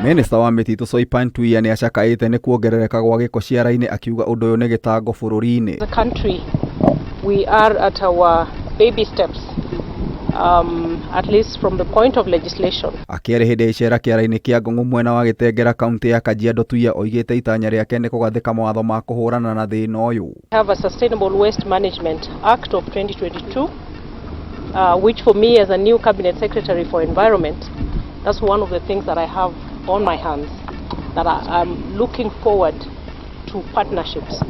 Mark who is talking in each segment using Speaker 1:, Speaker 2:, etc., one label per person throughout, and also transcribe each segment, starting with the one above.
Speaker 1: Minister wa mititu Soipan Tuia ni acakaite ni kuongerereka gwa giko ciara-ini akiuga undu uyu ni gitango bururi-ini.
Speaker 2: The country we are at our baby steps. At least from the point of legislation.
Speaker 1: Akiari hindi icera kiara-ini kia Ng'ong'o mwena wa Gitengera kaunti ya Kajiado, Tuia oigite itanya riake ni kugathika mawatho ma kuhurana na thina uyu.
Speaker 2: We have a Sustainable Waste Management Act of 2022, which for me as a new Cabinet Secretary for Environment, that's one of the things that I have on my hands, that I'm looking forward to partnerships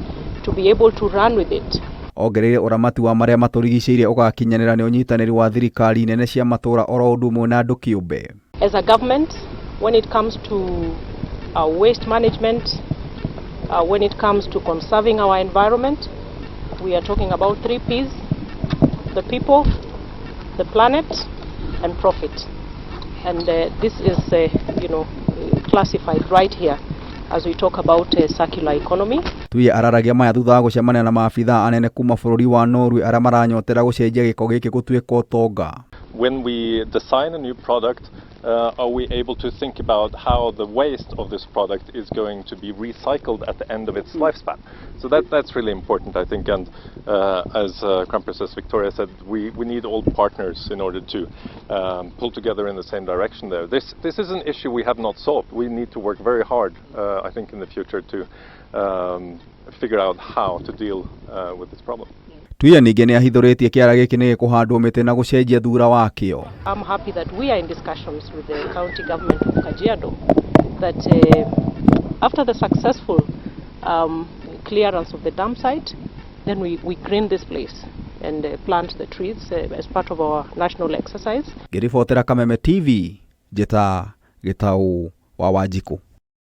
Speaker 2: to be able to run with it.
Speaker 1: Ongereire uramati wa maria maturigicĩirie ugakinyanĩra ni unyitanĩri wa thirikari nene cia matura oro undu umwe na andu kiumbe.
Speaker 2: As a government, when it comes to waste management, when it comes to conserving our environment, we are talking about 3 P's: the people, the planet, and profit. And this is classified right here as we talk about circular economy.
Speaker 1: Tuia araragia maya thutha wa gucemania na maabitha anene kuma bururi wa Norway aria maranyotera gucenjia giko giki gutuika utonga.
Speaker 3: When we design a new product, are we able to think about how the waste of this product is going to be recycled at the end of its lifespan? So that's really important, I think, and as Crown Princess Victoria said, we need all partners in order to pull together in the same direction there. This is an issue we have not solved. We need to work very hard, I think, in the future to figure out how to deal with this problem.
Speaker 1: Tuia ningi ni ahithuritie kiara giki ni gikuhandwo miti na gucenjia thura wakio.
Speaker 2: I'm happy that we are in discussions with the county government of Kajiado that after the successful clearance of the dam site, then we green this place and plant the trees as part of our national exercise.
Speaker 1: Ngiribotera Kameme TV, Jeta Gitau wa Wanjiku.